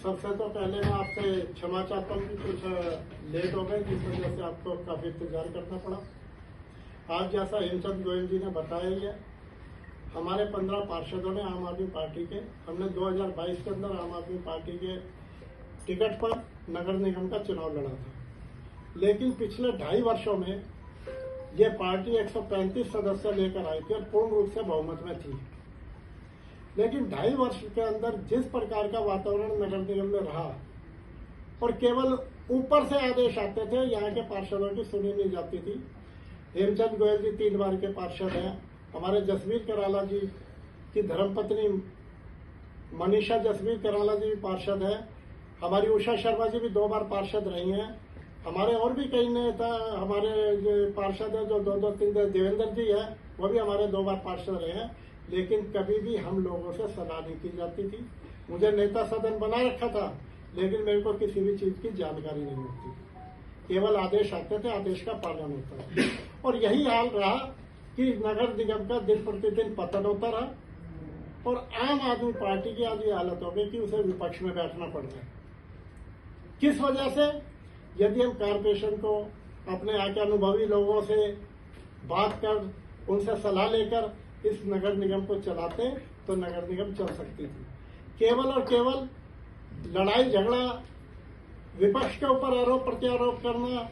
सबसे तो पहले मैं आपसे क्षमा चाहता हूँ कि कुछ लेट हो गए, जिस वजह से आपको काफ़ी इंतजार करना पड़ा। आज जैसा हेमचंद गोयल जी ने बताया ही है, हमारे 15 पार्षदों ने आम आदमी पार्टी के, हमने 2022 के अंदर आम आदमी पार्टी के टिकट पर नगर निगम का चुनाव लड़ा था। लेकिन पिछले 2.5 वर्षों में ये पार्टी 135 सदस्य लेकर आई थी और पूर्ण रूप से बहुमत में थी। लेकिन 2.5 वर्ष के अंदर जिस प्रकार का वातावरण नगर निगम में रहा और केवल ऊपर से आदेश आते थे, यहाँ के पार्षदों की सुनी नहीं जाती थी। हेमचंद गोयल जी 3 बार के पार्षद हैं, हमारे जसवीर कराला जी की धर्मपत्नी मनीषा जसवीर कराला जी भी पार्षद है, हमारी उषा शर्मा जी भी 2 बार पार्षद रही हैं, हमारे और भी कई नेता हमारे जो पार्षद है जो 2-3 देवेंद्र जी है, वो भी हमारे 2 बार पार्षद रहे हैं। लेकिन कभी भी हम लोगों से सलाह नहीं की जाती थी। मुझे नेता सदन बना रखा था, लेकिन मेरे को किसी भी चीज की जानकारी नहीं होती, केवल आदेश आते थे, आदेश का पालन होता था। और यही हाल रहा कि नगर निगम का दिन प्रतिदिन पतन होता रहा और आम आदमी पार्टी की आज ये हालत हो गई कि उसे विपक्ष में बैठना पड़ रहा है। किस वजह से? यदि हम कारपोरेशन को अपने यहाँ के अनुभवी लोगों से बात कर, उनसे सलाह लेकर इस नगर निगम को चलाते तो नगर निगम चल सकती थी। केवल और केवल लड़ाई झगड़ा, विपक्ष के ऊपर आरोप प्रत्यारोप करना,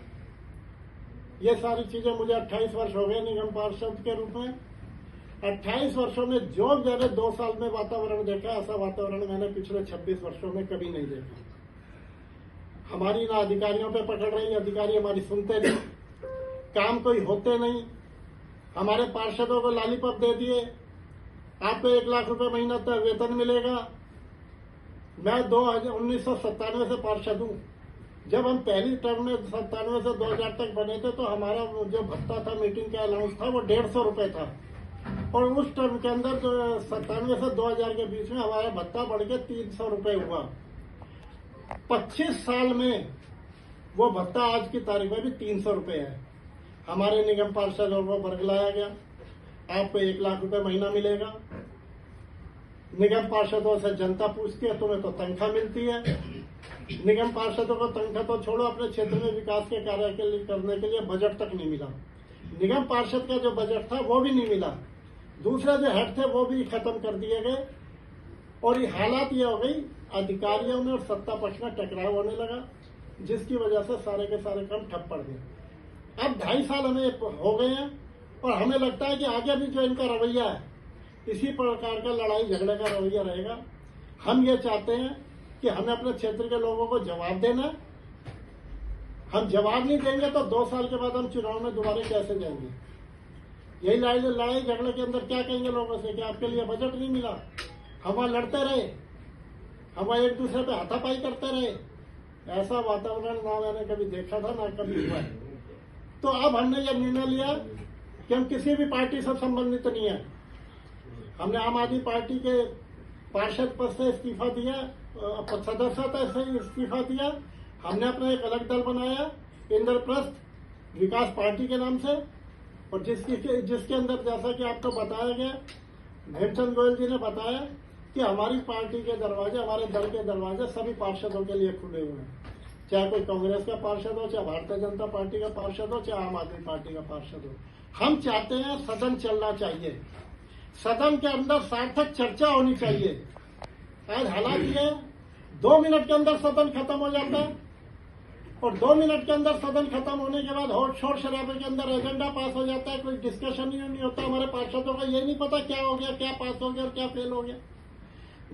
ये सारी चीजें, मुझे 28 वर्ष हो गए निगम पार्षद के रूप में। 28 वर्षों में जो मैंने 2 साल में वातावरण देखा, ऐसा वातावरण मैंने पिछले 26 वर्षों में कभी नहीं देखा। हमारी ना अधिकारियों पे पकड़ रही, अधिकारी हमारी सुनते नहीं, काम कोई होते नहीं। हमारे पार्षदों को लॉलीपॉप दे दिए, आपको 1 लाख रुपए महीना तक वेतन मिलेगा। मैं 1997 से पार्षद हूँ। जब हम पहली टर्म में 97 से 2000 तक बने थे तो हमारा जो भत्ता था, मीटिंग का अलाउंस था, वो 150 रुपए था। और उस टर्म के अंदर जो 97 से 2000 के बीच में हमारा भत्ता बढ़ के 300 रुपए हुआ। 25 साल में वो भत्ता आज की तारीख में भी 300 रुपए है। हमारे निगम पार्षदों को बरगलाया गया, आपको 1 लाख रुपए महीना मिलेगा। निगम पार्षदों से जनता पूछती है तुम्हें तो तनख्वाह मिलती है। निगम पार्षदों को तनख्वाह तो छोड़ो, अपने क्षेत्र में विकास के कार्य करने के लिए बजट तक नहीं मिला। निगम पार्षद का जो बजट था वो भी नहीं मिला। दूसरे जो हेड थे वो भी खत्म कर दिए गए। और ये हालात ये हो गई, अधिकारियों में और सत्ता पक्ष में टकराव होने लगा, जिसकी वजह से सारे के सारे काम ठप पड़ गए। अब 2.5 साल हमें हो गए हैं और हमें लगता है कि आगे भी जो इनका रवैया है, इसी प्रकार का लड़ाई झगड़े का रवैया रहेगा। हम ये चाहते हैं कि हमें अपने क्षेत्र के लोगों को जवाब देना। हम जवाब नहीं देंगे तो 2 साल के बाद हम चुनाव में दोबारा कैसे जाएंगे? यही लड़ाई झगड़े के अंदर क्या कहेंगे लोगों से कि आपके लिए बजट नहीं मिला? हम वहां लड़ते रहे, हम वहां एक दूसरे पे हाथापाई करते रहे। ऐसा वातावरण ना मैंने कभी देखा था, ना कभी हुआ है। तो अब हमने यह निर्णय लिया कि हम किसी भी पार्टी से संबंधित नहीं है। हमने आम आदमी पार्टी के पार्षद पद से इस्तीफा दिया, सदस्यता से इस्तीफा दिया। हमने अपना एक अलग दल बनाया, इंद्रप्रस्थ विकास पार्टी के नाम से, और जिसके अंदर जैसा कि आपको बताया गया, हेमचंद गोयल जी ने बताया कि हमारी पार्टी के दरवाजे, हमारे दल के दरवाजे सभी पार्षदों के लिए खुले हुए हैं। चाहे कोई कांग्रेस का पार्षद हो, चाहे भारतीय जनता पार्टी का पार्षद हो, चाहे आम आदमी पार्टी का पार्षद हो। हम चाहते हैं सदन चलना चाहिए, सदन के अंदर सार्थक चर्चा होनी चाहिए। आज हालात ये 2 मिनट के अंदर सदन खत्म हो जाता है और 2 मिनट के अंदर सदन खत्म होने के बाद और शोर शराबे के अंदर एजेंडा पास हो जाता है, कोई डिस्कशन ही नहीं होता। हमारे पार्षदों को ये नहीं पता क्या हो गया, क्या पास हो गया और क्या फेल हो गया।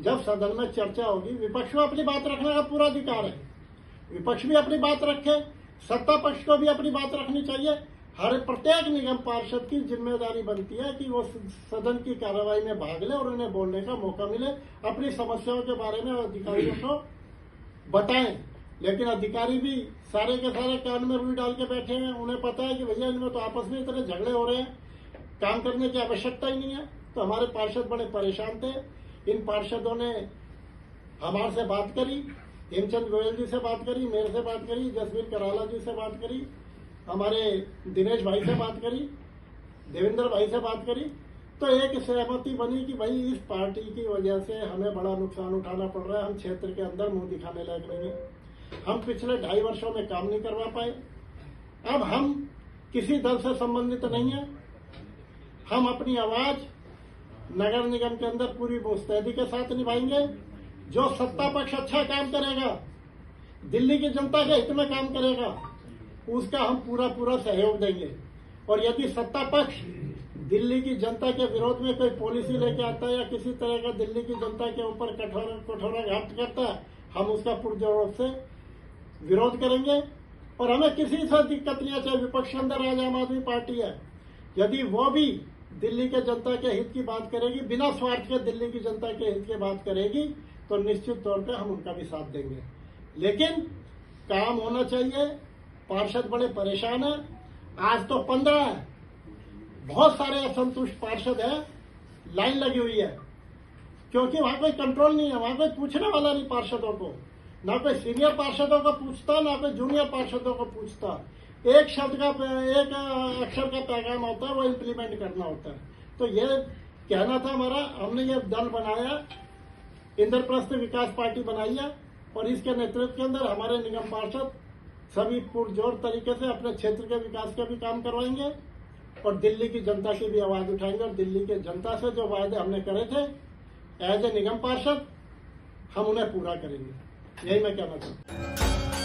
जब सदन में चर्चा होगी, विपक्ष को अपनी बात रखने का पूरा अधिकार है, विपक्ष भी अपनी बात रखे, सत्ता पक्ष को भी अपनी बात रखनी चाहिए। हर प्रत्येक निगम पार्षद की जिम्मेदारी बनती है कि वो सदन की कार्रवाई में भाग ले और उन्हें बोलने का मौका मिले, अपनी समस्याओं के बारे में अधिकारियों को बताएं। लेकिन अधिकारी भी सारे के सारे कान में रुई डाल के बैठे हैं। उन्हें पता है कि भैया इनमें तो आपस में इतने झगड़े हो रहे हैं, काम करने की आवश्यकता ही नहीं है। तो हमारे पार्षद बड़े परेशान थे। इन पार्षदों ने हमारे से बात करी, हेमचंद गोयल जी से बात करी, मेरे से बात करी, जसवीर कराला जी से बात करी, हमारे दिनेश भाई से बात करी, देवेंद्र भाई से बात करी। तो एक सहमति बनी कि भाई इस पार्टी की वजह से हमें बड़ा नुकसान उठाना पड़ रहा है, हम क्षेत्र के अंदर मुंह दिखाने लायक नहीं है, हम पिछले 2.5 वर्षों में काम नहीं करवा पाए। अब हम किसी दल से संबंधित नहीं है, हम अपनी आवाज नगर निगम के अंदर पूरी मुस्तैदी के साथ निभाएंगे। जो सत्ता पक्ष अच्छा काम करेगा, दिल्ली की जनता के हित में काम करेगा, उसका हम पूरा सहयोग देंगे। और यदि सत्ता पक्ष दिल्ली की जनता के विरोध में कोई पॉलिसी लेके आता है या किसी तरह का दिल्ली की जनता के ऊपर कठोराघात करता है, हम उसका पुरजोर से विरोध करेंगे। और हमें किसी से दिक्कत नहीं है, चाहे विपक्ष के अंदर आज आम आदमी पार्टी है, यदि वो भी दिल्ली के जनता के हित की बात करेगी, बिना स्वार्थ के दिल्ली की जनता के हित की बात करेगी, तो निश्चित तौर पे हम उनका भी साथ देंगे। लेकिन काम होना चाहिए। पार्षद बड़े परेशान है, आज तो 15 है, बहुत सारे असंतुष्ट पार्षद है, लाइन लगी हुई है, क्योंकि वहां कोई कंट्रोल नहीं है, वहां कोई पूछने वाला नहीं पार्षदों को, ना कोई सीनियर पार्षदों को पूछता, ना कोई जूनियर पार्षदों को पूछता। एक शब्द का, एक अक्षर का पैगाम होता है, वो इम्प्लीमेंट करना होता है। तो ये कहना था हमारा, हमने ये दल बनाया, इंद्रप्रस्थ विकास पार्टी बनाई है, और इसके नेतृत्व के अंदर हमारे निगम पार्षद सभी पुरजोर तरीके से अपने क्षेत्र के विकास के भी काम करवाएंगे और दिल्ली की जनता की भी आवाज उठाएंगे। और दिल्ली की जनता से जो वायदे हमने करे थे एज ए निगम पार्षद, हम उन्हें पूरा करेंगे। यही मैं कहना चाहता हूँ।